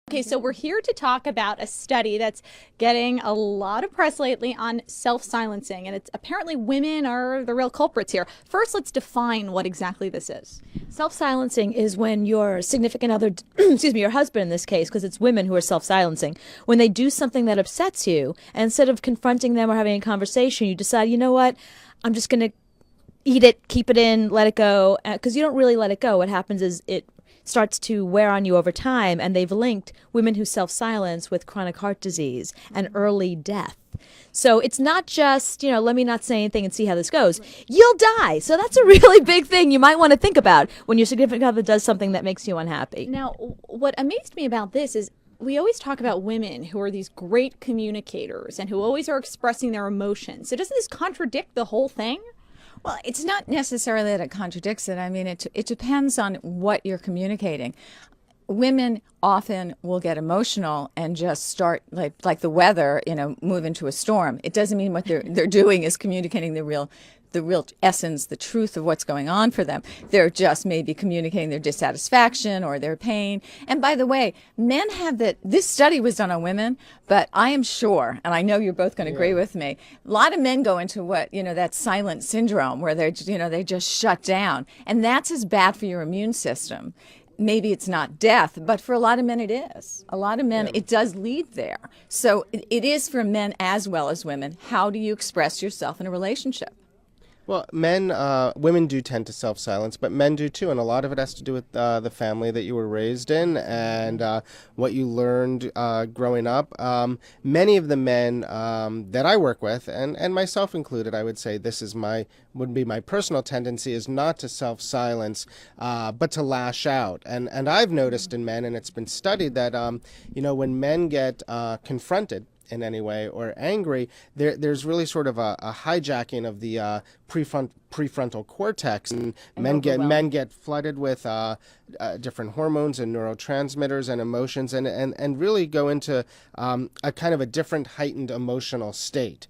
Okay, so we're here to talk about a study that's getting a lot of press lately on self-silencing, and it's apparently women are the real culprits here. First, let's define what exactly this is. Self-silencing is when your significant other, excuse me, your husband in this case, because it's women who are self-silencing, when they do something that upsets you, and instead of confronting them or having a conversation, you decide, you know what, I'm just going to eat it, keep it in, let it go, because you don't really let it go. What happens is it starts to wear on you over time, and they've linked women who self-silence with chronic heart disease and early death. So it's not just, let me not say anything and see how this goes. You'll die. So that's a really big thing you might want to think about when your significant other does something that makes you unhappy. Now, what amazed me about this is we always talk about women who are these great communicators and who always are expressing their emotions. So doesn't this contradict the whole thing? Well, it's not necessarily that it contradicts it. I mean, it depends on what you're communicating. Women often will get emotional and just start like the weather, move into a storm. It doesn't mean what they're doing is communicating the real essence, the truth of what's going on for them. They're just maybe communicating their dissatisfaction or their pain. And by the way, men have that. This study was done on women, but I am sure, and I know you're both going to agree with me, a lot of men go into that silent syndrome where they just shut down. And that's as bad for your immune system. Maybe it's not death, but for a lot of men it is. A lot of men, it does lead there. So it is for men as well as women. How do you express yourself in a relationship? Well, women do tend to self-silence, but men do too, and a lot of it has to do with the family that you were raised in and what you learned growing up. Many of the men that I work with, and myself included, I would say would be my personal tendency is not to self-silence, but to lash out. And I've noticed in men, and it's been studied that when men get confronted in any way or angry, there's really sort of a hijacking of the prefrontal cortex, and men get flooded with different hormones and neurotransmitters and emotions, and really go into a kind of a different heightened emotional state,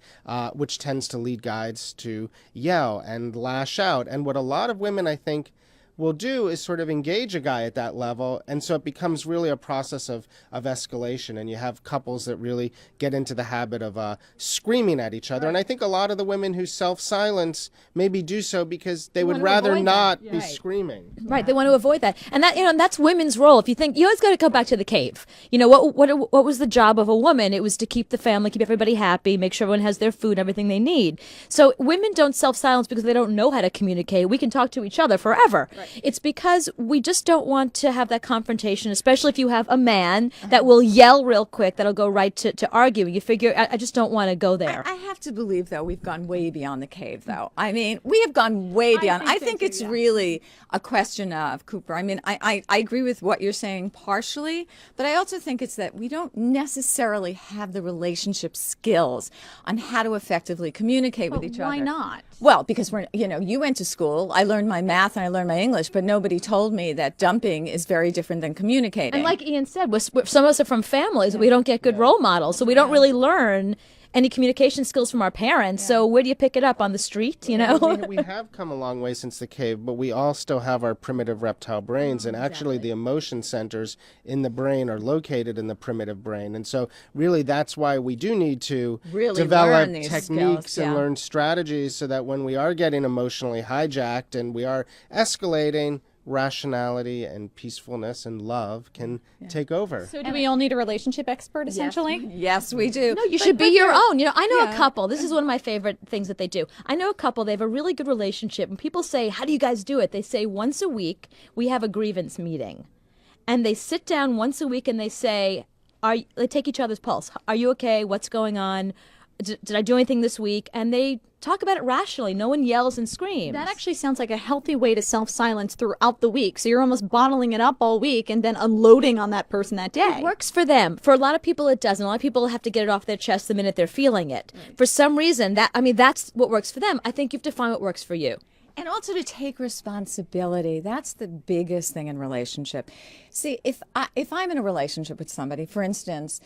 which tends to lead guys to yell and lash out. And what a lot of women, I think, will do is sort of engage a guy at that level, and so it becomes really a process of escalation, and you have couples that really get into the habit of screaming at each other. And I think a lot of the women who self-silence maybe do so because they would rather not be screaming. Right, they want to avoid that. And that's women's role. If you think, you always got to go back to the cave. What was the job of a woman? It was to keep the family, keep everybody happy, make sure everyone has their food, everything they need. So women don't self-silence because they don't know how to communicate. We can talk to each other forever. Right. It's because we just don't want to have that confrontation, especially if you have a man that will yell real quick, that'll go right to arguing. You figure, I just don't want to go there. I have to believe, though, we've gone way beyond the cave, though. I mean, we have gone way beyond. I think it's really a question of, Cooper, I mean, I agree with what you're saying partially, but I also think it's that we don't necessarily have the relationship skills on how to effectively communicate with each other. Why not? Well, because you went to school. I learned my math and I learned my English, but nobody told me that dumping is very different than communicating. And like Ian said, some of us are from families we don't get good role models, so we don't really learn any communication skills from our parents. So where do you pick it up? On the street, I mean, we have come a long way since the cave, but we all still have our primitive reptile brains, and actually the emotion centers in the brain are located in the primitive brain. And so really that's why we do need to really develop techniques skills, and learn strategies so that when we are getting emotionally hijacked and we are escalating, rationality and peacefulness and love can take over. So do we all need a relationship expert, essentially? Yes, we do. No, you should be your own. I know a couple. This is one of my favorite things that they do. I know a couple, they have a really good relationship, and people say, how do you guys do it? They say once a week, we have a grievance meeting. And they sit down once a week and they say, they take each other's pulse. Are you okay? What's going on? Did I do anything this week? And they talk about it rationally. No one yells and screams. That actually sounds like a healthy way to self-silence throughout the week. So you're almost bottling it up all week and then unloading on that person that day. It works for them. For a lot of people, it doesn't. A lot of people have to get it off their chest the minute they're feeling it. Right. For some reason, that's what works for them. I think you have to find what works for you. And also to take responsibility. That's the biggest thing in relationship. See, if I'm in a relationship with somebody, for instance,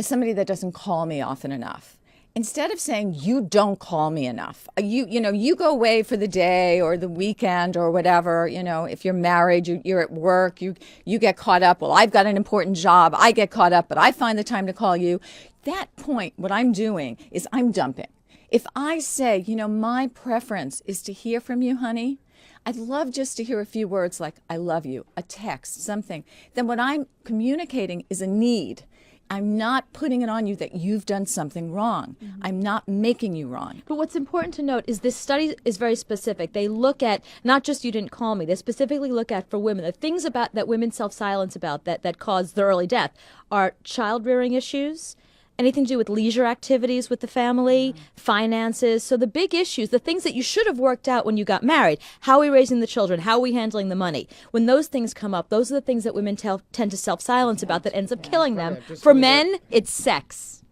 somebody that doesn't call me often enough, instead of saying you don't call me enough, you go away for the day or the weekend or whatever, if you're married, you're at work, you get caught up, well, I've got an important job, I get caught up, but I find the time to call you. That point, what I'm doing is I'm dumping. If I say, my preference is to hear from you, honey, I'd love just to hear a few words like I love you, a text, something, then what I'm communicating is a need. I'm not putting it on you that you've done something wrong. I'm not making you wrong. But what's important to note is this study is very specific. They look at not just you didn't call me. They specifically look at for women the things about that women self-silence about that cause the early death are child-rearing issues, anything to do with leisure activities with the family, finances. So the big issues, the things that you should have worked out when you got married, how are we raising the children, how are we handling the money? When those things come up, those are the things that women tend to self-silence about that ends up killing them. For men, it's sex.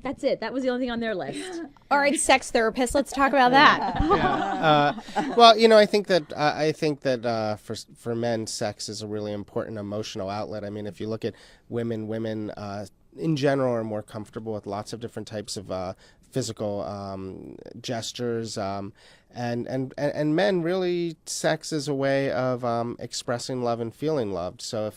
That's it. That was the only thing on their list. All right, sex therapists, let's talk about that. Well, I think that for men, sex is a really important emotional outlet. I mean, if you look at women in general are more comfortable with lots of different types of physical gestures, and men really, sex is a way of expressing love and feeling loved. So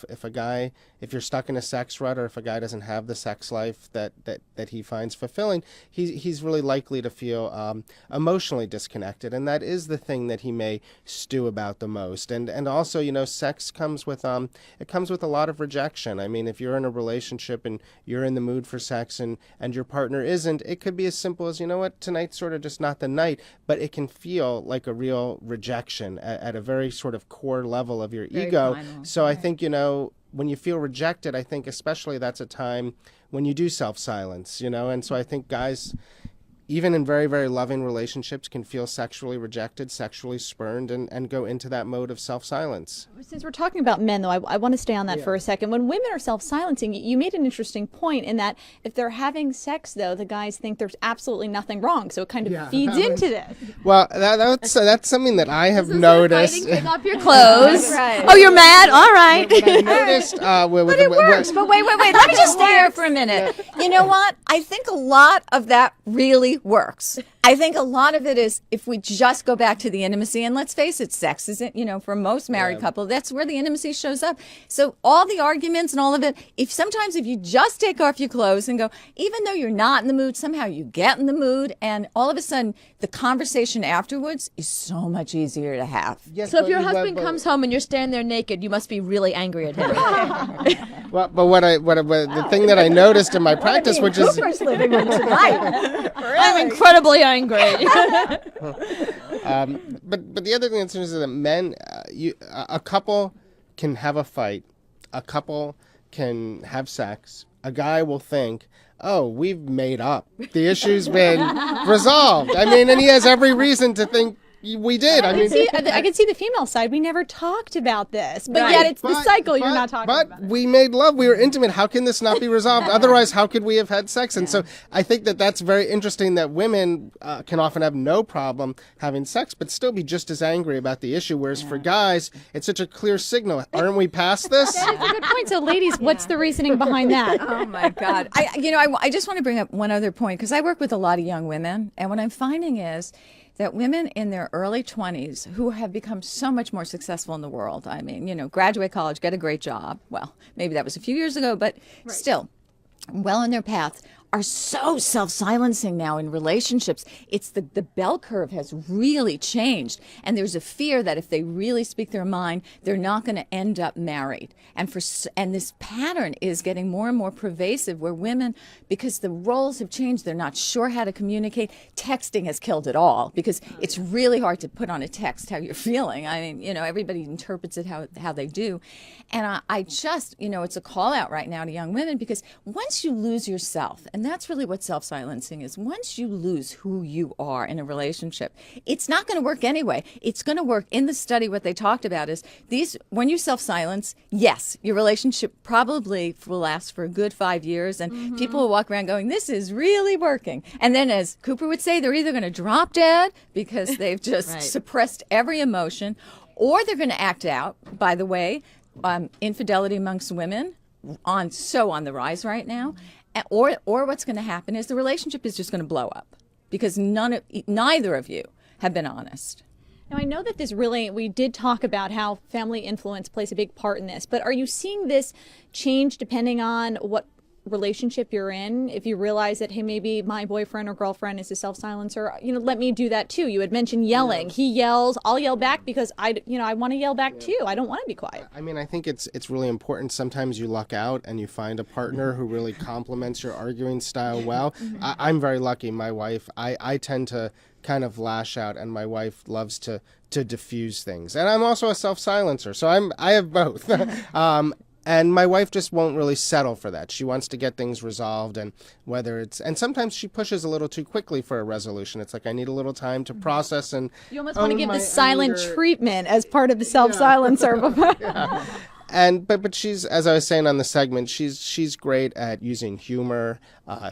if you're stuck in a sex rut, or if a guy doesn't have the sex life that he finds fulfilling, he's really likely to feel emotionally disconnected, and that is the thing that he may stew about the most. And also, sex comes with a lot of rejection. I mean, if you're in a relationship and you're in the mood for sex and your partner isn't, it could be as simple as, tonight's sort of just not the night, but it can feel like a real rejection at a very sort of core level of your ego. Primal. So I think, when you feel rejected, I think especially that's a time when you do self-silence, and so I think guys, even in very, very loving relationships, can feel sexually rejected, sexually spurned, and go into that mode of self-silence. Since we're talking about men, though, I want to stay on that for a second. When women are self-silencing, you made an interesting point in that if they're having sex, though, the guys think there's absolutely nothing wrong, so it kind of feeds into this. Well, that's something that I have noticed. Take off your clothes. Right. Oh, you're mad? All right. I noticed. But it works. But wait. Let me just stay here for a minute. You know what? I think a lot of that really works. I think a lot of it is if we just go back to the intimacy, and let's face it, sex isn't, for most married couple, that's where the intimacy shows up. So all the arguments and all of it, sometimes if you just take off your clothes and go, even though you're not in the mood, somehow you get in the mood, and all of a sudden the conversation afterwards is so much easier to have. Yes, So if your husband comes home and you're standing there naked, you must be really angry at him. Well, but the thing that I noticed in my practice, which is Cooper's living room tonight. I'm incredibly angry. but the other thing that's interesting is that men, a couple can have a fight, a couple can have sex, a guy will think, oh, we've made up, the issue's been resolved. I mean, and he has every reason to think we did. I can see the female side. We never talked about this, but yet it's the cycle you're not talking about. But we made love. We were intimate. How can this not be resolved? Otherwise, how could we have had sex? And so I think that's very interesting that women can often have no problem having sex, but still be just as angry about the issue. Whereas for guys, it's such a clear signal. Aren't we past this? That's a good point. So ladies, what's the reasoning behind that? Oh my God. I just want to bring up one other point, because I work with a lot of young women, and what I'm finding is that women in their early 20s who have become so much more successful in the world, I mean, graduate college, get a great job. Well, maybe that was a few years ago, but still well on their path, are so self-silencing now in relationships. It's the bell curve has really changed, and there's a fear that if they really speak their mind, they're not going to end up married. And this pattern is getting more and more pervasive, where women, because the roles have changed, they're not sure how to communicate. Texting has killed it all, because it's really hard to put on a text how you're feeling. I mean, everybody interprets it how they do. And I just, it's a call out right now to young women, because once you lose yourself, and that's really what self-silencing is. Once you lose who you are in a relationship, it's not going to work anyway. It's going to work. In the study, what they talked about is when you self-silence, yes, your relationship probably will last for a good 5 years, and people will walk around going, this is really working. And then, as Cooper would say, they're either going to drop dead because they've just suppressed every emotion, or they're going to act out. By the way, infidelity amongst women on the rise right now. Or what's going to happen is the relationship is just going to blow up because neither of you have been honest. Now, I know that we did talk about how family influence plays a big part in this, but are you seeing this change depending on what relationship you're in? If you realize that, hey, maybe my boyfriend or girlfriend is a self-silencer, let me do that too. You had mentioned yelling. He yells, I'll yell back because I want to yell back too. I don't want to be quiet. I mean, I think it's really important. Sometimes you luck out and you find a partner who really complements your arguing style well. I'm very lucky. My wife, I tend to kind of lash out, and my wife loves to diffuse things. And I'm also a self-silencer, so I have both. And my wife just won't really settle for that. She wants to get things resolved, and and sometimes she pushes a little too quickly for a resolution. It's like, I need a little time to process, and you almost want to give the silent treatment as part of the self-silencer. Yeah. But she's, as I was saying on the segment, she's great at using humor,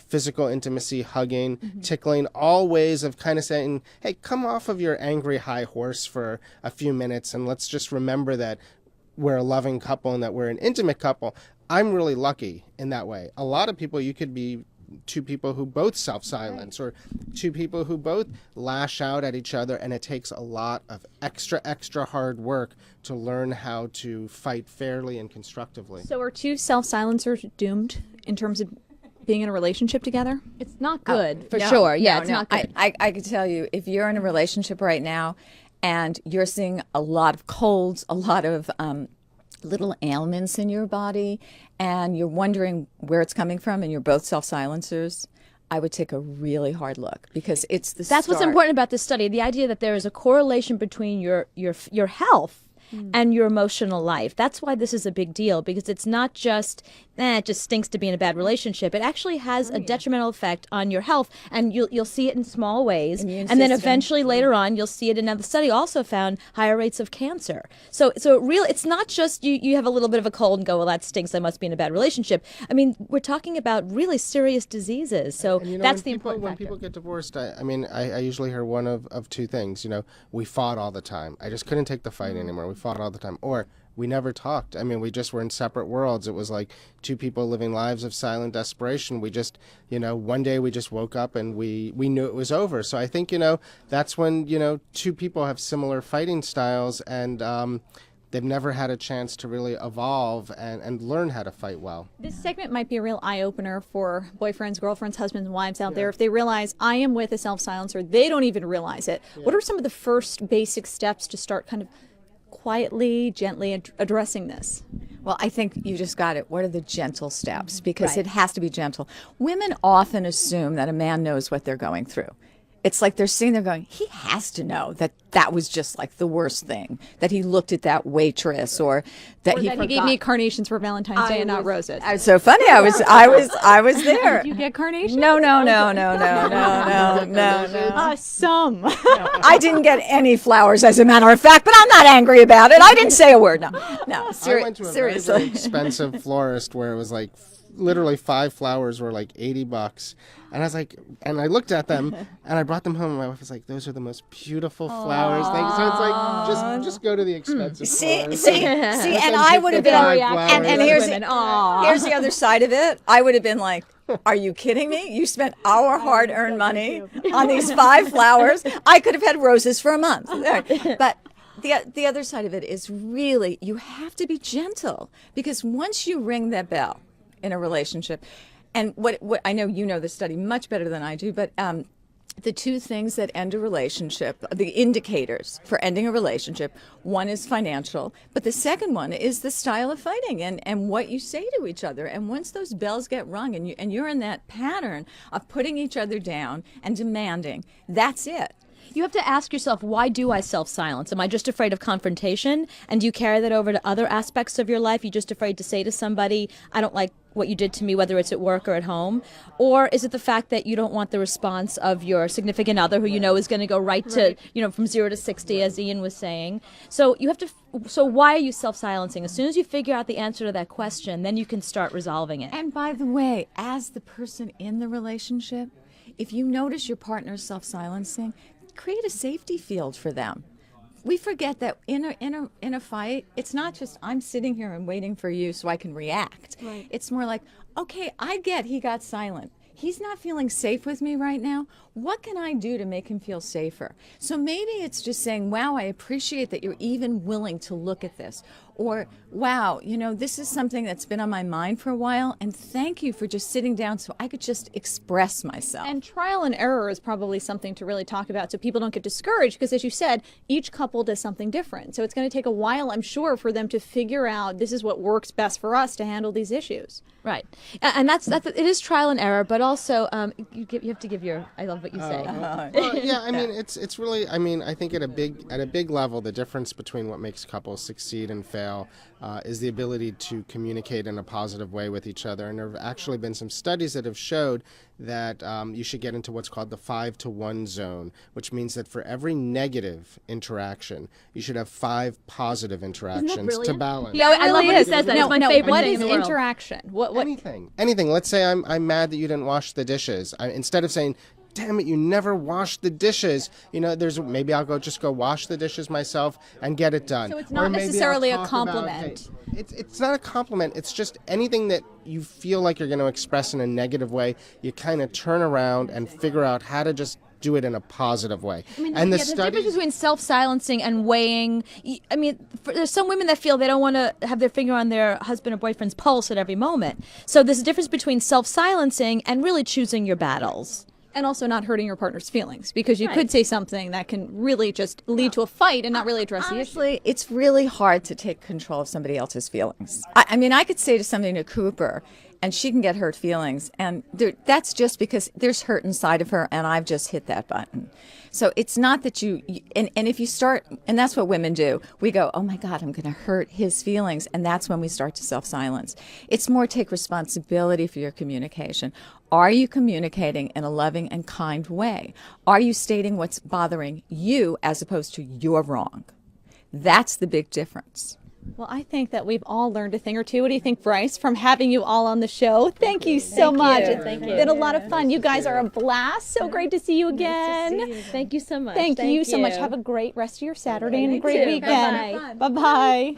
physical intimacy, hugging, tickling, all ways of kind of saying, hey, come off of your angry high horse for a few minutes, and let's just remember that we're a loving couple and that we're an intimate couple. I'm really lucky in that way. A lot of people, you could be two people who both self-silence, or two people who both lash out at each other, and it takes a lot of extra hard work to learn how to fight fairly and constructively. So are two self-silencers doomed in terms of being in a relationship together? It's not good, for No, sure. Yeah, no, it's no. not good. I can tell you, if you're in a relationship right now and you're seeing a lot of colds, a lot of little ailments in your body, and you're wondering where it's coming from, and you're both self-silencers, I would take a really hard look, because it's the That's what's start. important about this study, the idea that there is a correlation between your health and your emotional life. That's why this is a big deal, because it's not just, it just stinks to be in a bad relationship. It actually has a detrimental effect on your health, and you'll see it in small ways. Immune and then system. eventually later on, you'll see it. Another study also found higher rates of cancer. So it's not just you have a little bit of a cold and go, well, that stinks, I must be in a bad relationship. I mean, we're talking about really serious diseases. So And, that's the people, important when factor. people get divorced, I usually hear one of two things. We fought all the time. I just couldn't take the fight anymore. We fought all the time. Or we never talked. I mean, we just were in separate worlds. It was like two people living lives of silent desperation. We just, one day we just woke up and we knew it was over. So I think, that's when, two people have similar fighting styles, and they've never had a chance to really evolve and learn how to fight well. This segment might be a real eye-opener for boyfriends, girlfriends, husbands, and wives out there. If they realize I am with a self-silencer, they don't even realize it. What are some of the first basic steps to start kind of quietly, gently addressing this? Well, I think you just got it. What are the gentle steps? Because it has to be gentle. Women often assume that a man knows what they're going through. It's like they're sitting there going, he has to know that was just like the worst thing, that he looked at that waitress, or that he He gave me carnations for Valentine's Day and not roses. It's so funny. I was there. Did you get carnations? No. Some. I didn't get any flowers, as a matter of fact, but I'm not angry about it. I didn't say a word. No. I went to a very, very expensive florist where it was like literally 5 flowers were like $80. And I was like, and I looked at them and I brought them home, and my wife was like, those are the most beautiful flowers. So it's like, just go to the expensive flowers. See, and I would have been, and here's the other side of it. I would have been like, are you kidding me? You spent our hard-earned money on these 5 flowers. I could have had roses for a month. But the other side of it is really, you have to be gentle, because once you ring that bell in a relationship, and what I know, you know the study much better than I do, but the two things that end a relationship, the indicators for ending a relationship, one is financial, but the second one is the style of fighting and what you say to each other. And once those bells get rung and you're in that pattern of putting each other down and demanding, that's it. You have to ask yourself, why do I self-silence? Am I just afraid of confrontation? And do you carry that over to other aspects of your life? You're just afraid to say to somebody, I don't like what you did to me, whether it's at work or at home? Or is it the fact that you don't want the response of your significant other, who you know is going to go right to, from 0 to 60, as Ian was saying? So you have to. So why are you self-silencing? As soon as you figure out the answer to that question, then you can start resolving it. And by the way, as the person in the relationship, if you notice your partner self-silencing, create a safety field for them. we forget that in a fight, it's not just I'm sitting here and waiting for you so I can react. Right. It's more like, okay, I get he got silent. He's not feeling safe with me right now. What can I do to make him feel safer? So maybe it's just saying, wow, I appreciate that you're even willing to look at this. Or, wow, this is something that's been on my mind for a while, and thank you for just sitting down so I could just express myself. And trial and error is probably something to really talk about so people don't get discouraged because, as you said, each couple does something different. So it's going to take a while, I'm sure, for them to figure out this is what works best for us to handle these issues. Right, and that's it is trial and error, but also you have to give your. I love what you say. Well, yeah, I mean, it's really. I mean, I think at a big level, the difference between what makes couples succeed and fail is the ability to communicate in a positive way with each other. And there have actually been some studies that have showed that you should get into what's called the 5-to-1 zone, which means that for every negative interaction, you should have 5 positive interactions to balance. Yeah, I love when he says that. It's my favorite What thing is in the world. interaction? What Anything. Let's say I'm mad that you didn't wash the dishes. Instead of saying, damn it, you never washed the dishes. Maybe I'll go wash the dishes myself and get it done. So it's Or not maybe I'll necessarily a talk compliment. It's not a compliment. It's just anything that you feel like you're going to express in a negative way, you kind of turn around and figure out how to just do it in a positive way. And the difference between self-silencing and weighing. I mean, there's some women that feel they don't want to have their finger on their husband or boyfriend's pulse at every moment. So there's a difference between self-silencing and really choosing your battles. And also not hurting your partner's feelings, because you could say something that can really just lead to a fight and not really address the issue. Honestly, it's really hard to take control of somebody else's feelings. I mean, I could say to something to Cooper, and she can get hurt feelings, and that's just because there's hurt inside of her, and I've just hit that button. So it's not that and if you start, and that's what women do, we go, oh my God, I'm going to hurt his feelings, and that's when we start to self-silence. It's more take responsibility for your communication. Are you communicating in a loving and kind way? Are you stating what's bothering you as opposed to you're wrong? That's the big difference. Well, I think that we've all learned a thing or two. What do you think, Bryce, from having you all on the show? Thank you so much. It's been a lot of fun. You guys are a blast. So great to see you again. Nice to see you. Thank you so much. Thank you so much. Have a great rest of your Saturday and a great weekend. Bye-bye.